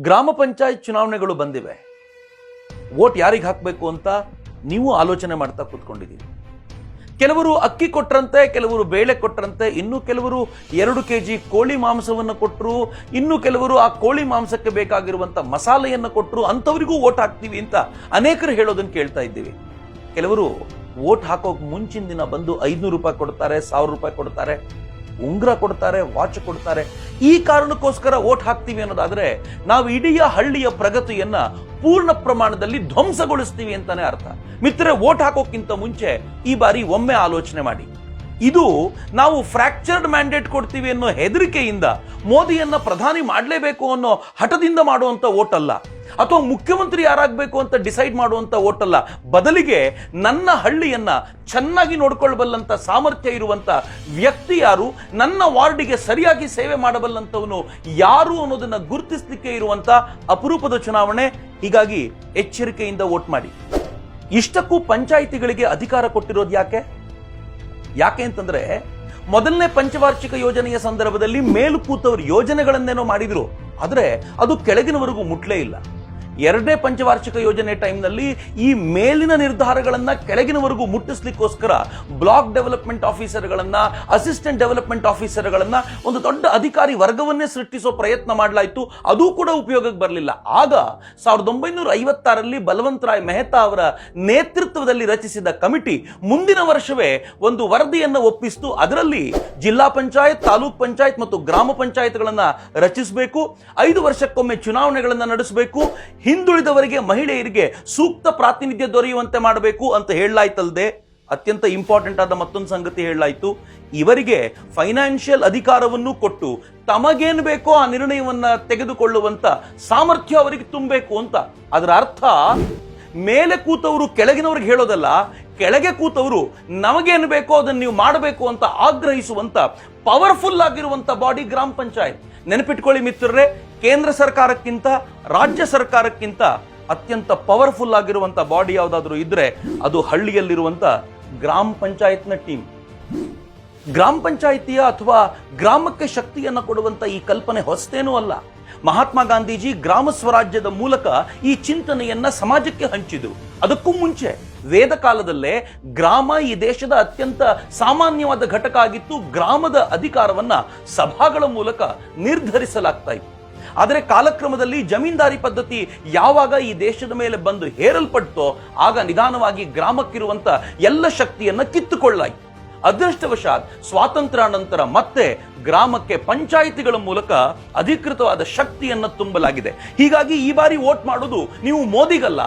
ಗ್ರಾಮ ಪಂಚಾಯತ್ ಚುನಾವಣೆಗಳು ಬಂದಿವೆ. ವೋಟ್ ಯಾರಿಗೆ ಹಾಕಬೇಕು ಅಂತ ನೀವು ಆಲೋಚನೆ ಮಾಡ್ತಾ ಕೂತ್ಕೊಂಡಿದ್ದೀರಿ. ಕೆಲವರು ಅಕ್ಕಿ ಕೊಟ್ರಂತೆ, ಕೆಲವರು ಬೇಳೆ ಕೊಟ್ರಂತೆ, ಇನ್ನು ಕೆಲವರು 2 kg ಕೋಳಿ ಮಾಂಸವನ್ನು ಕೊಟ್ಟರು, ಇನ್ನು ಕೆಲವರು ಆ ಕೋಳಿ ಮಾಂಸಕ್ಕೆ ಬೇಕಾಗಿರುವಂತ ಮಸಾಲೆಯನ್ನು ಕೊಟ್ಟರು. ಅಂಥವರಿಗೂ ವೋಟ್ ಹಾಕ್ತೀವಿ ಅಂತ ಅನೇಕರು ಹೇಳೋದನ್ನು ಕೇಳ್ತಾ ಇದ್ದೀವಿ. ಕೆಲವರು ವೋಟ್ ಹಾಕೋಕ್ ಮುಂಚಿನ ದಿನ ಬಂದು 500 ರೂಪಾಯಿ ಕೊಡ್ತಾರೆ, 1000 ರೂಪಾಯಿ ಕೊಡ್ತಾರೆ, ಉಂಗ್ರ ಕೊಡ್ತಾರೆ, ವಾಚ್ ಕೊಡ್ತಾರೆ. ಈ ಕಾರಣಕ್ಕೋಸ್ಕರ ವೋಟ್ ಹಾಕ್ತೀವಿ ಅನ್ನೋದಾದ್ರೆ ನಾವು ಇಡೀ ಹಳ್ಳಿಯ ಪ್ರಗತಿಯನ್ನ ಪೂರ್ಣ ಪ್ರಮಾಣದಲ್ಲಿ ಧ್ವಂಸಗೊಳಿಸ್ತೀವಿ ಅಂತಾನೆ ಅರ್ಥ. ಮಿತ್ರರೇ, ವೋಟ್ ಹಾಕೋಕ್ಕಿಂತ ಮುಂಚೆ ಈ ಬಾರಿ ಒಮ್ಮೆ ಆಲೋಚನೆ ಮಾಡಿ. ಇದು ನಾವು ಫ್ರಾಕ್ಚರ್ಡ್ ಮ್ಯಾಂಡೇಟ್ ಕೊಡ್ತೀವಿ ಅನ್ನೋ ಹೆದರಿಕೆಯಿಂದ ಮೋದಿಯನ್ನ ಪ್ರಧಾನಿ ಮಾಡಲೇಬೇಕು ಅನ್ನೋ ಹಠದಿಂದ ಮಾಡುವಂತ ವೋಟ್ ಅಲ್ಲ, ಅಥವಾ ಮುಖ್ಯಮಂತ್ರಿ ಯಾರಾಗಬೇಕು ಅಂತ ಡಿಸೈಡ್ ಮಾಡುವಂತ ವೋಟ್ ಅಲ್ಲ. ಬದಲಿಗೆ ನನ್ನ ಹಳ್ಳಿಯನ್ನ ಚೆನ್ನಾಗಿ ನೋಡ್ಕೊಳ್ಬಲ್ಲಂತ ಸಾಮರ್ಥ್ಯ ಇರುವಂತ ವ್ಯಕ್ತಿ ಯಾರು, ನನ್ನ ವಾರ್ಡಿಗೆ ಸರಿಯಾಗಿ ಸೇವೆ ಮಾಡಬಲ್ಲಂತವನು ಯಾರು ಅನ್ನೋದನ್ನ ಗುರುತಿಸಲಿಕ್ಕೆ ಇರುವಂತ ಅಪರೂಪದ ಚುನಾವಣೆ. ಹೀಗಾಗಿ ಎಚ್ಚರಿಕೆಯಿಂದ ವೋಟ್ ಮಾಡಿ. ಇಷ್ಟಕ್ಕೂ ಪಂಚಾಯಿತಿಗಳಿಗೆ ಅಧಿಕಾರ ಕೊಟ್ಟಿರೋದು ಯಾಕೆ ಅಂತಂದ್ರೆ, ಮೊದಲನೇ ಪಂಚವಾರ್ಷಿಕ ಯೋಜನೆಯ ಸಂದರ್ಭದಲ್ಲಿ ಮೇಲು ಕೂತವರು ಯೋಜನೆಗಳನ್ನೇನೋ ಮಾಡಿದ್ರು, ಆದ್ರೆ ಅದು ಕೆಳಗಿನವರೆಗೂ ಮುಟ್ಲೇ ಇಲ್ಲ. 2ನೇ ಪಂಚವಾರ್ಷಿಕ ಯೋಜನೆ ಟೈಮ್ನಲ್ಲಿ ಈ ಮೇಲಿನ ನಿರ್ಧಾರಗಳನ್ನ ಕೆಳಗಿನವರೆಗೂ ಮುಟ್ಟಿಸ್ಲಿಕ್ಕೋಸ್ಕರ ಬ್ಲಾಕ್ ಡೆವಲಪ್ಮೆಂಟ್ ಆಫೀಸರ್ಗಳನ್ನ, ಅಸಿಸ್ಟೆಂಟ್ ಡೆವಲಪ್ಮೆಂಟ್ ಆಫೀಸರ್ಗಳನ್ನ, ಒಂದು ದೊಡ್ಡ ಅಧಿಕಾರಿ ವರ್ಗವನ್ನೇ ಸೃಷ್ಟಿಸೋ ಪ್ರಯತ್ನ ಮಾಡಲಾಯಿತು. ಅದು ಕೂಡ ಉಪಯೋಗಕ್ಕೆ ಬರಲಿಲ್ಲ. ಆಗ 1956ರಲ್ಲಿ ಬಲವಂತರಾಯ್ ಮೆಹ್ತಾ ಅವರ ನೇತೃತ್ವದಲ್ಲಿ ರಚಿಸಿದ ಕಮಿಟಿ ಮುಂದಿನ ವರ್ಷವೇ ಒಂದು ವರದಿಯನ್ನು ಒಪ್ಪಿಸಿತು. ಅದರಲ್ಲಿ ಜಿಲ್ಲಾ ಪಂಚಾಯತ್, ತಾಲೂಕ್ ಪಂಚಾಯತ್ ಮತ್ತು ಗ್ರಾಮ ಪಂಚಾಯತ್ಗಳನ್ನ ರಚಿಸಬೇಕು, 5 ವರ್ಷಕ್ಕೊಮ್ಮೆ ಚುನಾವಣೆಗಳನ್ನ ನಡೆಸಬೇಕು, ಹಿಂದುಳಿದವರಿಗೆ, ಮಹಿಳೆಯರಿಗೆ ಸೂಕ್ತ ಪ್ರಾತಿನಿಧ್ಯ ದೊರೆಯುವಂತೆ ಮಾಡಬೇಕು ಅಂತ ಹೇಳಲಾಯ್ತಲ್ಲದೆ, ಅತ್ಯಂತ ಇಂಪಾರ್ಟೆಂಟ್ ಆದ ಮತ್ತೊಂದು ಸಂಗತಿ ಹೇಳಲಾಯಿತು. ಇವರಿಗೆ ಫೈನಾನ್ಷಿಯಲ್ ಅಧಿಕಾರವನ್ನು ಕೊಟ್ಟು ತಮಗೇನು ಬೇಕೋ ಆ ನಿರ್ಣಯವನ್ನ ತೆಗೆದುಕೊಳ್ಳುವಂತ ಸಾಮರ್ಥ್ಯ ಅವರಿಗೆ ತುಂಬಬೇಕು ಅಂತ. ಅದರ ಅರ್ಥ ಮೇಲೆ ಕೂತವರು ಕೆಳಗಿನವ್ರಿಗೆ ಹೇಳೋದಲ್ಲ, ಕೆಳಗೆ ಕೂತವರು ನಮಗೇನು ಬೇಕೋ ಅದನ್ನು ನೀವು ಮಾಡಬೇಕು ಅಂತ ಆಗ್ರಹಿಸುವಂತ ಪವರ್ಫುಲ್ ಆಗಿರುವಂತ ಬಾಡಿ ಗ್ರಾಮ ಪಂಚಾಯತ್. ನೆನಪಿಟ್ಕೊಳ್ಳಿ ಮಿತ್ರರೇ, ಕೇಂದ್ರ ಸರ್ಕಾರಕ್ಕಿಂತ, ರಾಜ್ಯ ಸರ್ಕಾರಕ್ಕಿಂತ ಅತ್ಯಂತ ಪವರ್ಫುಲ್ ಆಗಿರುವಂತ ಬಾಡಿ ಯಾವುದಾದ್ರೂ ಇದ್ರೆ ಅದು ಹಳ್ಳಿಯಲ್ಲಿರುವಂತ ಗ್ರಾಮ ಪಂಚಾಯತ್ನ ಟೀಮ್. ಗ್ರಾಮ ಪಂಚಾಯಿತಿಯ ಅಥವಾ ಗ್ರಾಮಕ್ಕೆ ಶಕ್ತಿಯನ್ನು ಕೊಡುವಂತ ಈ ಕಲ್ಪನೆ ಹೊಸತೇನೂ ಅಲ್ಲ. ಮಹಾತ್ಮ ಗಾಂಧೀಜಿ ಗ್ರಾಮ ಸ್ವರಾಜ್ಯದ ಮೂಲಕ ಈ ಚಿಂತನೆಯನ್ನ ಸಮಾಜಕ್ಕೆ ಹಂಚಿದ್ರು. ಅದಕ್ಕೂ ಮುಂಚೆ ವೇದ ಕಾಲದಲ್ಲೇ ಗ್ರಾಮ ಈ ದೇಶದ ಅತ್ಯಂತ ಸಾಮಾನ್ಯವಾದ ಘಟಕ ಆಗಿತ್ತು. ಗ್ರಾಮದ ಅಧಿಕಾರವನ್ನ ಸಭಾಗಳ ಮೂಲಕ ನಿರ್ಧರಿಸಲಾಗ್ತಾ ಇತ್ತು. ಆದರೆ ಕಾಲಕ್ರಮದಲ್ಲಿ ಜಮೀನ್ದಾರಿ ಪದ್ಧತಿ ಯಾವಾಗ ಈ ದೇಶದ ಮೇಲೆ ಬಂದು ಹೇರಲ್ಪಟ್ಟೋ ಆಗ ನಿಧಾನವಾಗಿ ಗ್ರಾಮಕ್ಕಿರುವಂತ ಎಲ್ಲ ಶಕ್ತಿಯನ್ನ ಕಿತ್ತುಕೊಳ್ಳಲಾಯಿತು. ಅದೃಷ್ಟವಶಾತ್ ಸ್ವಾತಂತ್ರ್ಯ ನಂತರ ಮತ್ತೆ ಗ್ರಾಮಕ್ಕೆ ಪಂಚಾಯಿತಿಗಳ ಮೂಲಕ ಅಧಿಕೃತವಾದ ಶಕ್ತಿಯನ್ನ ತುಂಬಲಾಗಿದೆ. ಹೀಗಾಗಿ ಈ ಬಾರಿ ವೋಟ್ ಮಾಡೋದು ನೀವು ಮೋದಿಗಲ್ಲ,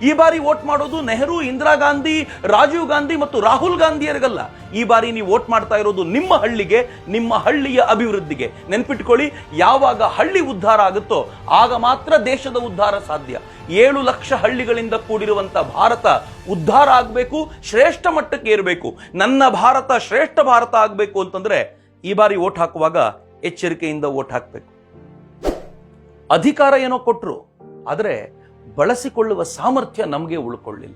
ಈ ಬಾರಿ ವೋಟ್ ಮಾಡೋದು ನೆಹರು, ಇಂದಿರಾ ಗಾಂಧಿ, ರಾಜೀವ್ ಗಾಂಧಿ ಮತ್ತು ರಾಹುಲ್ ಗಾಂಧಿಯರಿಗಲ್ಲ. ಈ ಬಾರಿ ನೀವು ವೋಟ್ ಮಾಡ್ತಾ ಇರೋದು ನಿಮ್ಮ ಹಳ್ಳಿಗೆ, ನಿಮ್ಮ ಹಳ್ಳಿಯ ಅಭಿವೃದ್ಧಿಗೆ. ನೆನ್ಪಿಟ್ಕೊಳ್ಳಿ, ಯಾವಾಗ ಹಳ್ಳಿ ಉದ್ಧಾರ ಆಗುತ್ತೋ ಆಗ ಮಾತ್ರ ದೇಶದ ಉದ್ಧಾರ ಸಾಧ್ಯ. 7 ಲಕ್ಷ ಹಳ್ಳಿಗಳಿಂದ ಕೂಡಿರುವಂತ ಭಾರತ ಉದ್ಧಾರ ಆಗಬೇಕು, ಶ್ರೇಷ್ಠ ಮಟ್ಟಕ್ಕೆ ಏರಬೇಕು. ನನ್ನ ಭಾರತ ಶ್ರೇಷ್ಠ ಭಾರತ ಆಗಬೇಕು ಅಂತಂದ್ರೆ ಈ ಬಾರಿ ವೋಟ್ ಹಾಕುವಾಗ ಎಚ್ಚರಿಕೆಯಿಂದ ವೋಟ್ ಹಾಕಬೇಕು. ಅಧಿಕಾರ ಏನೋ ಕೊಟ್ರು, ಆದರೆ ಬಳಸಿಕೊಳ್ಳುವ ಸಾಮರ್ಥ್ಯ ನಮಗೆ ಉಳ್ಕೊಳ್ಳಿಲ್ಲ.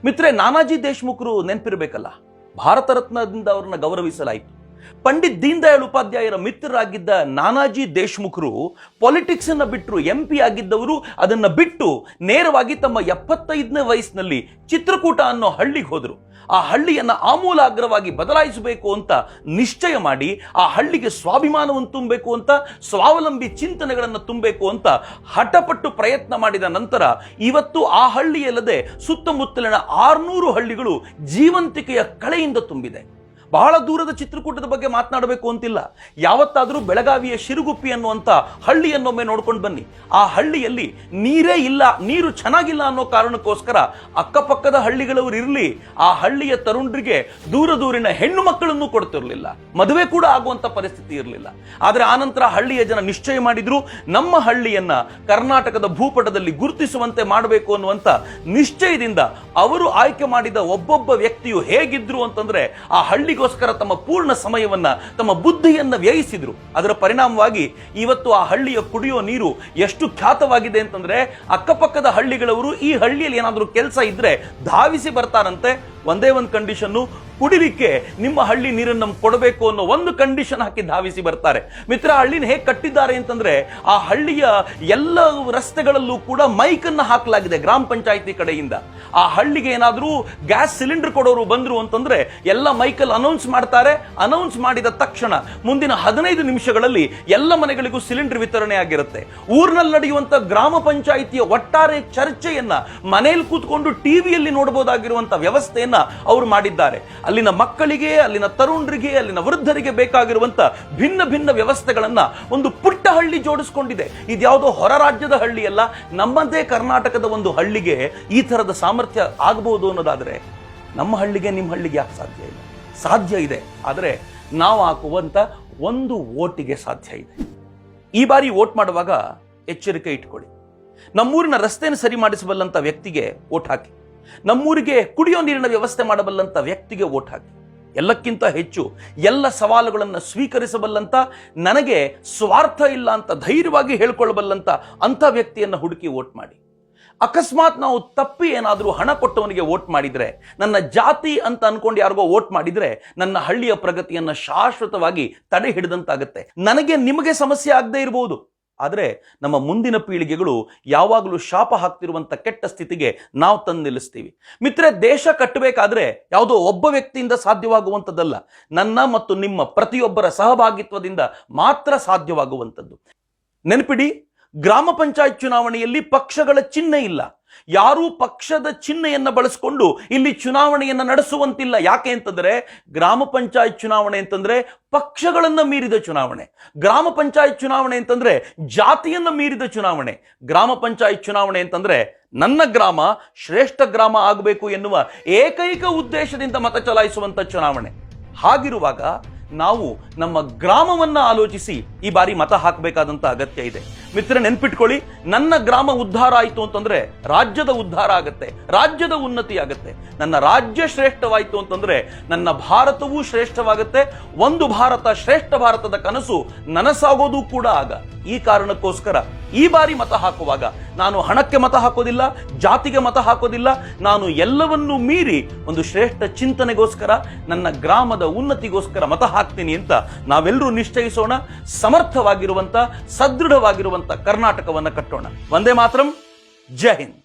ಮಿತ್ರೇ, ನಾನಾಜಿ ದೇಶ್ಮುಖ್ರು ನೆನಪಿರಬೇಕಲ್ಲ, ಭಾರತ ರತ್ನದಿಂದ ಅವರನ್ನ ಗೌರವಿಸಲಾಯಿತು. ಪಂಡಿತ್ ದೀನ್ ದಯಾಳ್ ಉಪಾಧ್ಯಾಯರ ಮಿತ್ರರಾಗಿದ್ದ ನಾನಾಜಿ ದೇಶ್ಮುಖ್ರು ಪಾಲಿಟಿಕ್ಸ್ ಅನ್ನ ಬಿಟ್ಟರು. MP ಆಗಿದ್ದವರು ಅದನ್ನ ಬಿಟ್ಟು ನೇರವಾಗಿ ತಮ್ಮ 75ನೇ ವಯಸ್ಸಿನಲ್ಲಿ ಚಿತ್ರಕೂಟ ಅನ್ನೋ ಹಳ್ಳಿಗೆ ಹೋದ್ರು. ಆ ಹಳ್ಳಿಯನ್ನ ಆಮೂಲಾಗ್ರವಾಗಿ ಬದಲಾಯಿಸಬೇಕು ಅಂತ ನಿಶ್ಚಯ ಮಾಡಿ, ಆ ಹಳ್ಳಿಗೆ ಸ್ವಾಭಿಮಾನವನ್ನು ತುಂಬಬೇಕು ಅಂತ, ಸ್ವಾವಲಂಬಿ ಚಿಂತನೆಗಳನ್ನು ತುಂಬಬೇಕು ಅಂತ ಹಠಪಟ್ಟು ಪ್ರಯತ್ನ ಮಾಡಿದ ನಂತರ ಇವತ್ತು ಆ ಹಳ್ಳಿಯಲ್ಲದೆ ಸುತ್ತಮುತ್ತಲಿನ 600 ಹಳ್ಳಿಗಳು ಜೀವಂತಿಕೆಯ ಕಳೆಯಿಂದ ತುಂಬಿದೆ. ಬಹಳ ದೂರದ ಚಿತ್ರಕೂಟದ ಬಗ್ಗೆ ಮಾತನಾಡಬೇಕು ಅಂತಿಲ್ಲ. ಯಾವತ್ತಾದರೂ ಬೆಳಗಾವಿಯ ಶಿರುಗುಪ್ಪಿ ಅನ್ನುವಂಥ ಹಳ್ಳಿಯನ್ನೊಮ್ಮೆ ನೋಡ್ಕೊಂಡು ಬನ್ನಿ. ಆ ಹಳ್ಳಿಯಲ್ಲಿ ನೀರೇ ಇಲ್ಲ, ನೀರು ಚೆನ್ನಾಗಿಲ್ಲ ಅನ್ನೋ ಕಾರಣಕ್ಕೋಸ್ಕರ ಅಕ್ಕಪಕ್ಕದ ಹಳ್ಳಿಗಳವರು ಇರಲಿ, ಆ ಹಳ್ಳಿಯ ತರುಣರಿಗೆ ದೂರಿನ ಹೆಣ್ಣು ಮಕ್ಕಳನ್ನು ಕೊಡ್ತಿರ್ಲಿಲ್ಲ, ಮದುವೆ ಕೂಡ ಆಗುವಂತ ಪರಿಸ್ಥಿತಿ ಇರಲಿಲ್ಲ. ಆದರೆ ಆನಂತರ ಹಳ್ಳಿಯ ಜನ ನಿಶ್ಚಯ ಮಾಡಿದ್ರು, ನಮ್ಮ ಹಳ್ಳಿಯನ್ನ ಕರ್ನಾಟಕದ ಭೂಪಟದಲ್ಲಿ ಗುರುತಿಸುವಂತೆ ಮಾಡಬೇಕು ಅನ್ನುವಂತ ನಿಶ್ಚಯದಿಂದ ಅವರು ಆಯ್ಕೆ ಮಾಡಿದ ಒಬ್ಬೊಬ್ಬ ವ್ಯಕ್ತಿಯು ಹೇಗಿದ್ರು ಅಂತಂದ್ರೆ ಆ ಹಳ್ಳಿ ಗೋಸ್ಕರ ತಮ್ಮ ಪೂರ್ಣ ಸಮಯವನ್ನ, ತಮ್ಮ ಬುದ್ಧಿಯನ್ನ ವ್ಯಯಿಸಿದ್ರು. ಅದರ ಪರಿಣಾಮವಾಗಿ ಇವತ್ತು ಆ ಹಳ್ಳಿಯ ಕುಡಿಯೋ ನೀರು ಎಷ್ಟು ಖ್ಯಾತವಾಗಿದೆ ಅಂತಂದ್ರೆ ಅಕ್ಕಪಕ್ಕದ ಹಳ್ಳಿಗಳವರು ಈ ಹಳ್ಳಿಯಲ್ಲಿ ಏನಾದರೂ ಕೆಲಸ ಇದ್ರೆ ಧಾವಿಸಿ ಬರ್ತಾರಂತೆ, ಒಂದೇ ಒಂದು ಕಂಡೀಷನ್ನು, ಕುಡಿಲಿಕ್ಕೆ ನಿಮ್ಮ ಹಳ್ಳಿ ನೀರನ್ನು ನಮ್ಗೆ ಕೊಡಬೇಕು ಅನ್ನೋ ಒಂದು ಕಂಡೀಷನ್ ಹಾಕಿ ಧಾವಿಸಿ ಬರ್ತಾರೆ. ಮಿತ್ರ, ಹಳ್ಳಿನ ಹೇಗೆ ಕಟ್ಟಿದ್ದಾರೆ ಅಂತಂದ್ರೆ ಆ ಹಳ್ಳಿಯ ಎಲ್ಲ ರಸ್ತೆಗಳಲ್ಲೂ ಕೂಡ ಮೈಕ್ ಅನ್ನ ಹಾಕಲಾಗಿದೆ ಗ್ರಾಮ ಪಂಚಾಯಿತಿ ಕಡೆಯಿಂದ. ಆ ಹಳ್ಳಿಗೆ ಏನಾದರೂ ಗ್ಯಾಸ್ ಸಿಲಿಂಡರ್ ಕೊಡೋರು ಬಂದ್ರು ಅಂತಂದ್ರೆ ಎಲ್ಲ ಮೈಕಲ್ಲಿ ಅನೌನ್ಸ್ ಮಾಡ್ತಾರೆ. ಅನೌನ್ಸ್ ಮಾಡಿದ ತಕ್ಷಣ ಮುಂದಿನ 15 ನಿಮಿಷಗಳಲ್ಲಿ ಎಲ್ಲ ಮನೆಗಳಿಗೂ ಸಿಲಿಂಡರ್ ವಿತರಣೆ ಆಗಿರುತ್ತೆ. ಊರಿನಲ್ಲಿ ನಡೆಯುವಂತ ಗ್ರಾಮ ಪಂಚಾಯಿತಿಯ ಒಟ್ಟಾರೆ ಚರ್ಚೆಯನ್ನ ಮನೆಯಲ್ಲಿ ಕೂತ್ಕೊಂಡು ಟಿವಿಯಲ್ಲಿ ನೋಡಬಹುದಾಗಿರುವಂತ ವ್ಯವಸ್ಥೆಯನ್ನ ಅವರು ಮಾಡಿದ್ದಾರೆ. ಅಲ್ಲಿನ ಮಕ್ಕಳಿಗೆ, ಅಲ್ಲಿನ ತರುಣರಿಗೆ, ಅಲ್ಲಿನ ವೃದ್ಧರಿಗೆ ಬೇಕಾಗಿರುವಂತ ಭಿನ್ನ ಭಿನ್ನ ವ್ಯವಸ್ಥೆಗಳನ್ನ ಒಂದು ಪುಟ್ಟ ಹಳ್ಳಿ ಜೋಡಿಸಿಕೊಂಡಿದೆ. ಇದ್ಯಾವುದೋ ಹೊರ ರಾಜ್ಯದ ಹಳ್ಳಿ ಅಲ್ಲ, ನಮ್ಮದೇ ಕರ್ನಾಟಕದ ಒಂದು ಹಳ್ಳಿಗೆ ಈ ತರದ ಸಾಮರ್ಥ್ಯ ಆಗಬಹುದು ಅನ್ನೋದಾದ್ರೆ ನಮ್ಮ ಹಳ್ಳಿಗೆ ನಿಮ್ಮ ಹಳ್ಳಿಗೆ ಯಾಕೆ ಸಾಧ್ಯ ಇಲ್ಲ? ಸಾಧ್ಯ ಇದೆ, ಆದರೆ ನಾವು ಹಾಕುವಂತ ಒಂದು ಓಟಿಗೆ ಸಾಧ್ಯ ಇದೆ. ಈ ಬಾರಿ ವೋಟ್ ಮಾಡುವಾಗ ಎಚ್ಚರಿಕೆ ಇಟ್ಕೊಳ್ಳಿ. ನಮ್ಮೂರಿನ ರಸ್ತೆಯನ್ನು ಸರಿ ಮಾಡಿಸಬಲ್ಲಂತ ವ್ಯಕ್ತಿಗೆ ವೋಟ್ ಹಾಕಿ. ನಮ್ಮೂರಿಗೆ ಕುಡಿಯೋ ನೀರಿನ ವ್ಯವಸ್ಥೆ ಮಾಡಬಲ್ಲಂತ ವ್ಯಕ್ತಿಗೆ ವೋಟ್ ಹಾಕಿ. ಎಲ್ಲಕ್ಕಿಂತ ಹೆಚ್ಚು ಎಲ್ಲ ಸವಾಲುಗಳನ್ನು ಸ್ವೀಕರಿಸಬಲ್ಲಂತ, ನನಗೆ ಸ್ವಾರ್ಥ ಇಲ್ಲ ಅಂತ ಧೈರ್ಯವಾಗಿ ಹೇಳ್ಕೊಳ್ಳಬಲ್ಲಂತ ಅಂಥ ವ್ಯಕ್ತಿಯನ್ನು ಹುಡುಕಿ ವೋಟ್ ಮಾಡಿ. ಅಕಸ್ಮಾತ್ ನಾವು ತಪ್ಪಿ ಏನಾದರೂ ಹಣ ಕೊಟ್ಟವನಿಗೆ ವೋಟ್ ಮಾಡಿದ್ರೆ, ನನ್ನ ಜಾತಿ ಅಂತ ಅನ್ಕೊಂಡು ಯಾರಿಗೋ ವೋಟ್ ಮಾಡಿದ್ರೆ ನನ್ನ ಹಳ್ಳಿಯ ಪ್ರಗತಿಯನ್ನ ಶಾಶ್ವತವಾಗಿ ತಡೆ ಹಿಡಿದಂತಾಗುತ್ತೆ. ನನಗೆ ನಿಮಗೆ ಸಮಸ್ಯೆ ಆಗದೆ ಇರಬಹುದು, ಆದರೆ ನಮ್ಮ ಮುಂದಿನ ಪೀಳಿಗೆಗಳು ಯಾವಾಗಲೂ ಶಾಪ ಹಾಕ್ತಿರುವಂತ ಕೆಟ್ಟ ಸ್ಥಿತಿಗೆ ನಾವು ತಂದು ನಿಲ್ಲಿಸ್ತೀವಿ. ಮಿತ್ರ, ದೇಶ ಕಟ್ಟಬೇಕಾದ್ರೆ ಯಾವುದೋ ಒಬ್ಬ ವ್ಯಕ್ತಿಯಿಂದ ಸಾಧ್ಯವಾಗುವಂಥದ್ದಲ್ಲ, ನನ್ನ ಮತ್ತು ನಿಮ್ಮ ಪ್ರತಿಯೊಬ್ಬರ ಸಹಭಾಗಿತ್ವದಿಂದ ಮಾತ್ರ ಸಾಧ್ಯವಾಗುವಂಥದ್ದು. ನೆನಪಿಡಿ, ಗ್ರಾಮ ಪಂಚಾಯತ್ ಚುನಾವಣೆಯಲ್ಲಿ ಪಕ್ಷಗಳ ಚಿಹ್ನೆ ಇಲ್ಲ. ಯಾರೂ ಪಕ್ಷದ ಚಿಹ್ನೆಯನ್ನ ಬಳಸಿಕೊಂಡು ಇಲ್ಲಿ ಚುನಾವಣೆಯನ್ನ ನಡೆಸುವಂತಿಲ್ಲ. ಯಾಕೆ ಅಂತಂದ್ರೆ ಗ್ರಾಮ ಪಂಚಾಯತ್ ಚುನಾವಣೆ ಅಂತಂದ್ರೆ ಪಕ್ಷಗಳನ್ನ ಮೀರಿದ ಚುನಾವಣೆ. ಗ್ರಾಮ ಪಂಚಾಯತ್ ಚುನಾವಣೆ ಅಂತಂದ್ರೆ ಜಾತಿಯನ್ನ ಮೀರಿದ ಚುನಾವಣೆ. ಗ್ರಾಮ ಪಂಚಾಯತ್ ಚುನಾವಣೆ ಅಂತಂದ್ರೆ ನನ್ನ ಗ್ರಾಮ ಶ್ರೇಷ್ಠ ಗ್ರಾಮ ಆಗಬೇಕು ಎನ್ನುವ ಏಕೈಕ ಉದ್ದೇಶದಿಂದ ಮತ ಚಲಾಯಿಸುವಂತ ಚುನಾವಣೆ. ಹಾಗಿರುವಾಗ ನಾವು ನಮ್ಮ ಗ್ರಾಮವನ್ನ ಆಲೋಚಿಸಿ ಈ ಬಾರಿ ಮತ ಹಾಕಬೇಕಾದಂತ ಅಗತ್ಯ ಇದೆ. ಮಿತ್ರ, ನೆನ್ಪಿಟ್ಕೊಳ್ಳಿ, ನನ್ನ ಗ್ರಾಮ ಉದ್ಧಾರ ಆಯಿತು ಅಂತಂದ್ರೆ ರಾಜ್ಯದ ಉದ್ಧಾರ ಆಗತ್ತೆ, ರಾಜ್ಯದ ಉನ್ನತಿ ಆಗತ್ತೆ. ನನ್ನ ರಾಜ್ಯ ಶ್ರೇಷ್ಠವಾಯಿತು ಅಂತಂದ್ರೆ ನನ್ನ ಭಾರತವೂ ಶ್ರೇಷ್ಠವಾಗತ್ತೆ. ಒಂದು ಭಾರತ ಶ್ರೇಷ್ಠ ಭಾರತದ ಕನಸು ನನಸಾಗೋದು ಕೂಡ ಆಗ. ಈ ಕಾರಣಕ್ಕೋಸ್ಕರ ಈ ಬಾರಿ ಮತ ಹಾಕುವಾಗ ನಾನು ಹಣಕ್ಕೆ ಮತ ಹಾಕೋದಿಲ್ಲ, ಜಾತಿಗೆ ಮತ ಹಾಕೋದಿಲ್ಲ. ನಾನು ಎಲ್ಲವನ್ನೂ ಮೀರಿ ಒಂದು ಶ್ರೇಷ್ಠ ಚಿಂತನೆಗೋಸ್ಕರ, ನನ್ನ ಗ್ರಾಮದ ಉನ್ನತಿಗೋಸ್ಕರ ಮತ ಹಾಕ್ತೀನಿ ಅಂತ ನಾವೆಲ್ಲರೂ ನಿಶ್ಚಯಿಸೋಣ. ಸಮರ್ಥವಾಗಿರುವಂತ, ಸದೃಢವಾಗಿರುವಂತ ಕರ್ನಾಟಕವನ್ನ ಕಟ್ಟೋಣ. ವಂದೇ ಮಾತರಂ. ಜೈ ಹಿಂದ್.